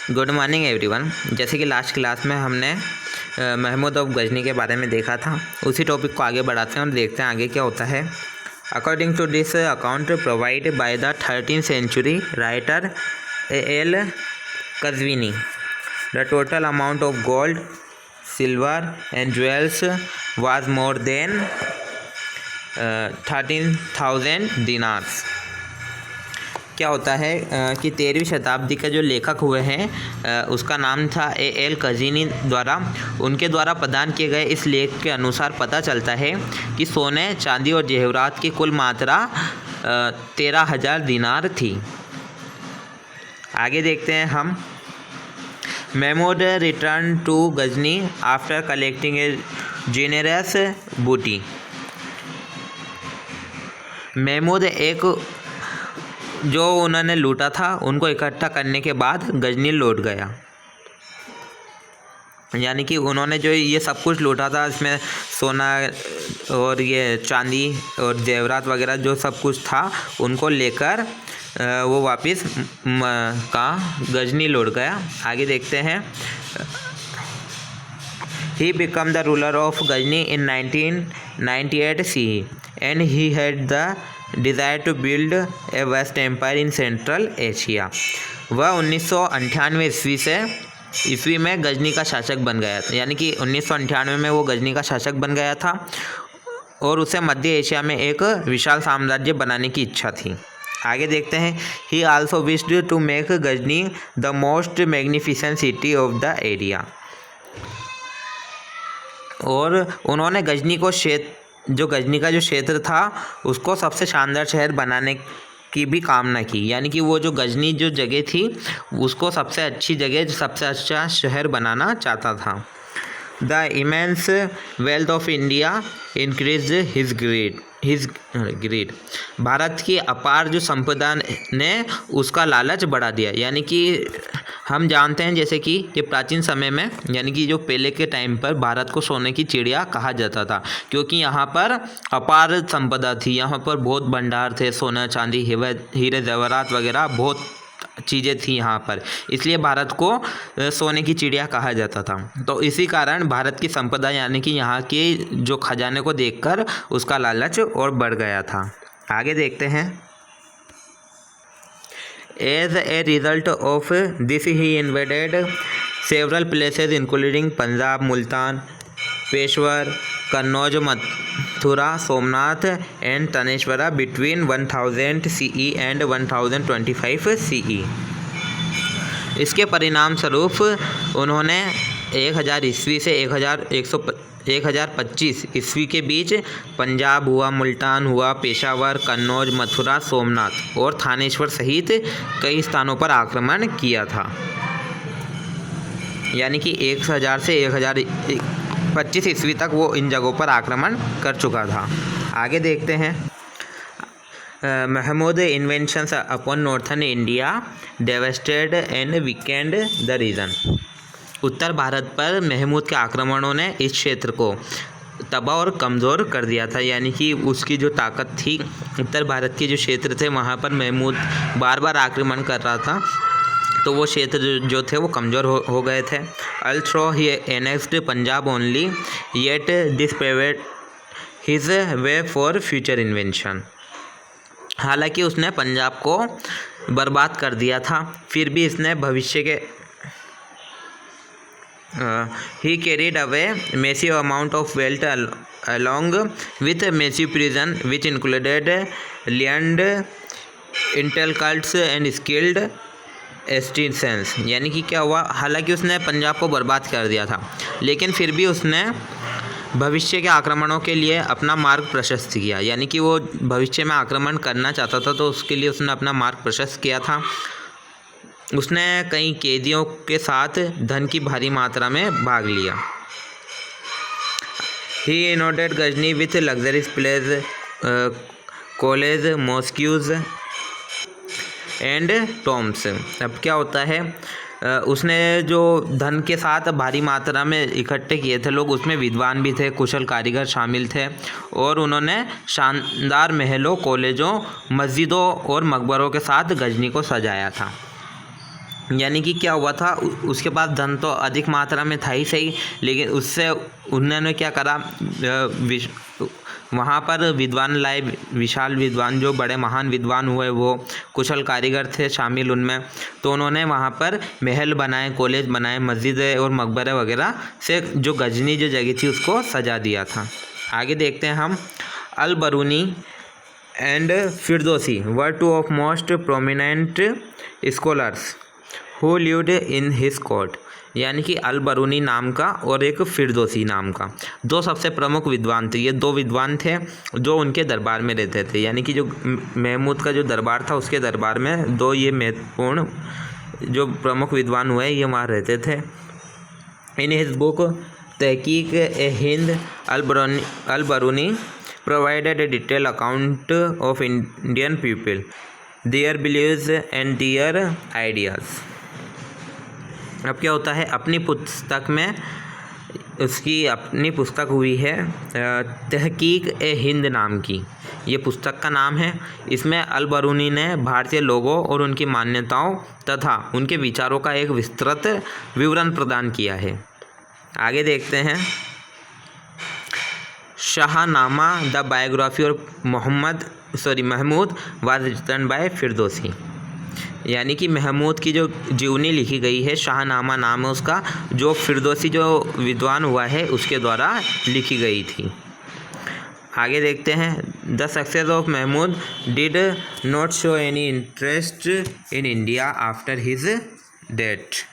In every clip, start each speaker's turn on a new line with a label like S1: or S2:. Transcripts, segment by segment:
S1: Good morning everyone. जैसे कि last class में हमने महमूद ऑफ गजनी के बारे में देखा था, उसी टॉपिक को आगे बढ़ाते हैं और देखते हैं आगे क्या होता है। According to this account provide by the 13th century writer Al Qazwini, the total amount of gold, silver and jewels was more than 13,000 dinars. क्या होता है कि 13वीं शताब्दी का जो लेखक हुए हैं उसका नाम था एल कज़विनी द्वारा, उनके द्वारा प्रदान किए गए इस लेख के अनुसार पता चलता है कि सोने, चांदी और जेवरात की कुल मात्रा 13,000 दिनार थी। आगे देखते हैं हम। Mahmud return to Ghazni after collecting a generous booty. Mahmud जो उन्होंने लूटा था उनको इकट्ठा करने के बाद गजनी लौट गया, यानी कि उन्होंने जो ये सब कुछ लूटा था, इसमें सोना और ये चांदी और जेवरात वगैरह जो सब कुछ था, उनको लेकर वो वापस गजनी लौट गया। आगे देखते हैं। He became the ruler of Ghazni in 1998 CE and he had the desire to build a vast empire in Central Asia. वह 1998 ईस्वी में गजनी का शासक बन गया था, यानी कि 1998 में वो गजनी का शासक बन गया था और उसे मध्य एशिया में एक विशाल साम्राज्य बनाने की इच्छा थी। आगे देखते हैं। He also wished to make Ghazni the most magnificent city of the area. और उन्होंने गजनी को जो गजनी का जो क्षेत्र था उसको सबसे शानदार शहर बनाने की भी कामना की, यानी कि वो जो गजनी जो जगह थी उसको सबसे अच्छी जगह, सबसे अच्छा शहर बनाना चाहता था। The immense wealth of India increase his greed. Bharat की अपार जो संपदा ने उसका लालच बढ़ा दिया, यानी कि हम जानते हैं जैसे कि ये प्राचीन समय में, यानी कि जो पहले के टाइम पर भारत को सोने की चिड़िया कहा जाता था, क्योंकि यहाँ पर अपार संपदा थी, यहाँ पर बहुत भंडार थे, सोना चांदी हीरे जवाहरात वगैरह बहुत चीज़ें थी यहाँ पर, इसलिए भारत को सोने की चिड़िया कहा जाता था। तो इसी कारण भारत की संपदा यानी कि यहाँ के जो खजाने को देखकर उसका लालच और बढ़ गया था। आगे देखते हैं। As a result of this, he invaded several places including Punjab, Multan, Peshawar, Kannauj, Mathura, Somnath and Taneshwara between 1000 CE and 1025 CE. इसके परिणाम स्वरूप उन्होंने 1000 ईस्वी से 1025 ईस्वी के बीच पंजाब हुआ, मुल्तान हुआ, पेशावर, कन्नौज, मथुरा, सोमनाथ और थानेश्वर सहित कई स्थानों पर आक्रमण किया था, यानी कि 1000 से 1025 ईस्वी तक वो इन जगहों पर आक्रमण कर चुका था। आगे देखते हैं। Mahmud inventions upon northern India devastated and weakened the region. उत्तर भारत पर महमूद के आक्रमणों ने इस क्षेत्र को तबाह और कमज़ोर कर दिया था, यानी कि उसकी जो ताकत थी, उत्तर भारत के जो क्षेत्र थे वहाँ पर महमूद बार बार आक्रमण कर रहा था, तो वो क्षेत्र जो थे वो कमज़ोर हो गए थे। Although he annexed Punjab only yet this paved his way for future inventions. हालांकि उसने पंजाब को बर्बाद कर दिया था, फिर भी इसने भविष्य के he carried away massive amount of wealth along with massive prison which included land, intellects and skilled artisans। यानी कि क्या हुआ, हालांकि उसने पंजाब को बर्बाद कर दिया था, लेकिन फिर भी उसने भविष्य के आक्रमणों के लिए अपना मार्ग प्रशस्त किया, यानी कि वो भविष्य में आक्रमण करना चाहता था, तो उसके लिए उसने अपना मार्ग प्रशस्त किया था। उसने कई कैदियों के साथ धन की भारी मात्रा में भाग लिया। He endowed Ghazni with luxuries place, college, mosques and tombs. अब क्या होता है, उसने जो धन के साथ भारी मात्रा में इकट्ठे किए थे लोग, उसमें विद्वान भी थे, कुशल कारीगर शामिल थे, और उन्होंने शानदार महलों, कॉलेजों, मस्जिदों और मकबरों के साथ गजनी को सजाया था। यानी कि क्या हुआ था, उसके पास धन तो अधिक मात्रा में था ही सही, लेकिन उससे उन्होंने क्या करा, वहाँ पर विद्वान लाए, विशाल विद्वान, जो बड़े महान विद्वान हुए, वो कुशल कारीगर थे शामिल उनमें। तो उन्होंने वहाँ पर महल बनाए, कॉलेज बनाए, मस्जिदें और मकबरे वगैरह से जो गजनी जो जगह थी उसको सजा दिया था। आगे देखते हैं हम। Al Biruni and Firdausi were two of most prominent scholars who lived in his court. यानी कि अल बरूनी नाम का और एक फिरदौसी नाम का दो सबसे प्रमुख विद्वान थे। ये दो विद्वान थे जो उनके दरबार में रहते थे। यानी कि जो महमूद का जो दरबार था उसके दरबार में दो ये महत्वपूर्ण जो प्रमुख विद्वान हुए ये वहाँ रहते थे। इन हिज बुक तहकीक ए हिंद अल बरूनी provided a detailed account of Indian people, their beliefs and their ideas। अब क्या होता है, अपनी पुस्तक में उसकी अपनी पुस्तक हुई है तहकीक ए हिंद नाम की, ये पुस्तक का नाम है। इसमें अल बरूनी ने भारतीय लोगों और उनकी मान्यताओं तथा उनके विचारों का एक विस्तृत विवरण प्रदान किया है। आगे देखते हैं। शाहनामा द बायोग्राफी और Mahmud was written by Firdausi. यानी कि महमूद की जो जीवनी लिखी गई है, शाहनामा नाम है उसका, जो फिरदौसी जो विद्वान हुआ है उसके द्वारा लिखी गई थी। आगे देखते हैं। The success of Mahmud did not show any interest in India after his death.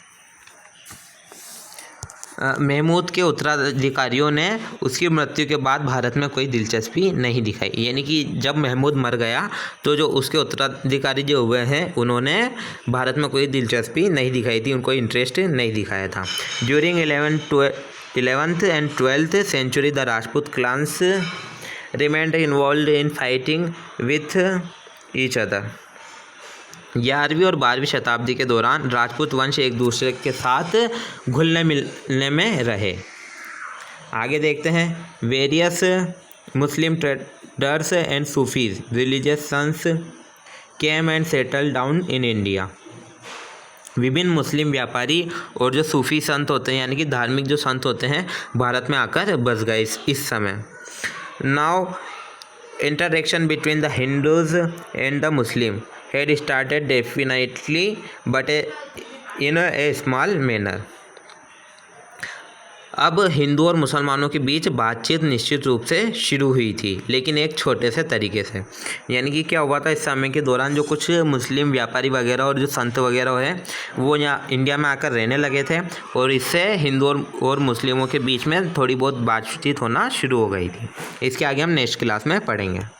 S1: Mahmud के उत्तराधिकारियों ने उसकी मृत्यु के बाद भारत में कोई दिलचस्पी नहीं दिखाई। यानी कि जब महमूद मर गया तो जो उसके उत्तराधिकारी जो हुए हैं उन्होंने भारत में कोई दिलचस्पी नहीं दिखाई थी, उनको इंटरेस्ट नहीं दिखाया था। During 11th and 12th century the Rajput clans remained involve in fighting with each other. 11वीं और 12वीं शताब्दी के दौरान राजपूत वंश एक दूसरे के साथ घुलने मिलने में रहे। आगे देखते हैं। Various Muslim traders and Sufis religious saints came and settle down in India. विभिन्न मुस्लिम व्यापारी और जो सूफी संत होते हैं, यानी कि धार्मिक जो संत होते हैं, भारत में आकर बस गए इस समय। Now interaction between the Hindus and the Muslim had started definitely but in a small manner। अब हिंदू और मुसलमानों के बीच बातचीत निश्चित रूप से शुरू हुई थी, लेकिन एक छोटे से तरीके से। यानी कि क्या हुआ था, इस समय के दौरान जो कुछ मुस्लिम व्यापारी वगैरह और जो संत वगैरह हैं वो यहाँ इंडिया में आकर रहने लगे थे, और इससे हिंदू और मुस्लिमों के बीच में थोड़ी बहुत बातचीत होना शुरू हो गई थी। इसके आगे हम नेक्स्ट क्लास में पढ़ेंगे।